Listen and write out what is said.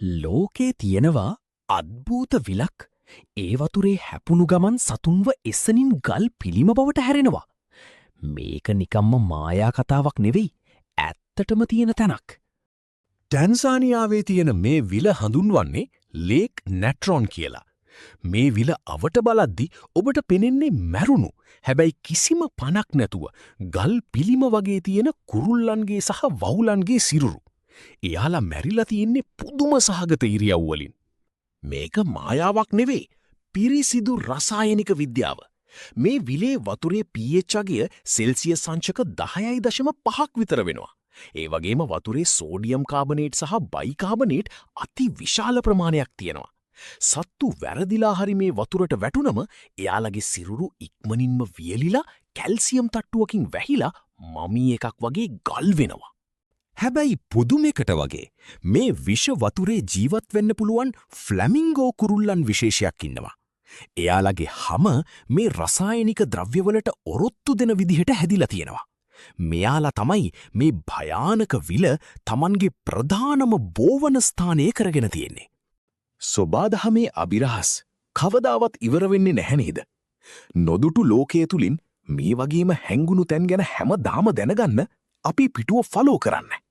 ලෝකේ තියෙනවා අද්භූත විලක්. ඒ වතුරේ හැපුණු ගමන් සතුන්ව එස්සනින් ගල් පිළිම බවට හැරෙනවා. මේක නිකම්ම මායා කතාවක් නෙවෙයි. ඇත්තටම තියෙන තැනක්. ටැන්සානියාවේ තියෙන මේ විල හඳුන්වන්නේ ලේක් නැට්‍රොන් කියලා. මේ විල අවට බලද්දි ඔබට පෙනෙන්නේ මැරුණු හැබැයි කිසිම පණක් නැතුව ගල් පිළිම වගේ තියෙන කුරුල්ලන්ගේ සහ වවුලන්ගේ සිරුරු. එයාලා මැරිලා තියෙන්නේ පුදුම සහගත ඉරියව්වලින්. මේක මායාවක් නෙවෙයි. පිරිසිදු රසායනික විද්‍යාව. මේ විලේ වතුරේ pH අගය සෙල්සියස් සංචක 10.5ක් විතර වෙනවා. ඒ වගේම වතුරේ සෝඩියම් කාබනේට් සහ බයිකාබනේට් අති විශාල ප්‍රමාණයක් තියෙනවා. සත්තු වැරදිලා හරි මේ වතුරට වැටුනම එයාලගේ සිරුරු ඉක්මනින්ම වියලිලා කැල්සියම් තට්ටුවකින් වැහිලා මමී එකක් වගේ ගල් වෙනවා. හැබැයි පුදුමයකට වගේ මේ විෂ වතුරේ ජීවත් වෙන්න පුළුවන් ෆ්ලැමිංගෝ කුරුල්ලන් විශේෂයක් ඉන්නවා. එයාලගේ හම මේ රසායනික ද්‍රව්‍යවලට ඔරොත්තු දෙන විදිහට හැදිලා තියෙනවා. මෙයාලා තමයි මේ භයානක විල Tamanගේ ප්‍රධානම බෝවන ස්ථානය කරගෙන තියෙන්නේ. සොබාදහමේ අභිරහස් කවදාවත් ඉවර වෙන්නේ නැහැ නේද? නොදුටු ලෝකයේ තුලින් මේ වගේම හැංගුණු තැන් ගැන හැමදාම දැනගන්න අපි පිටුව ෆලෝ කරන්න.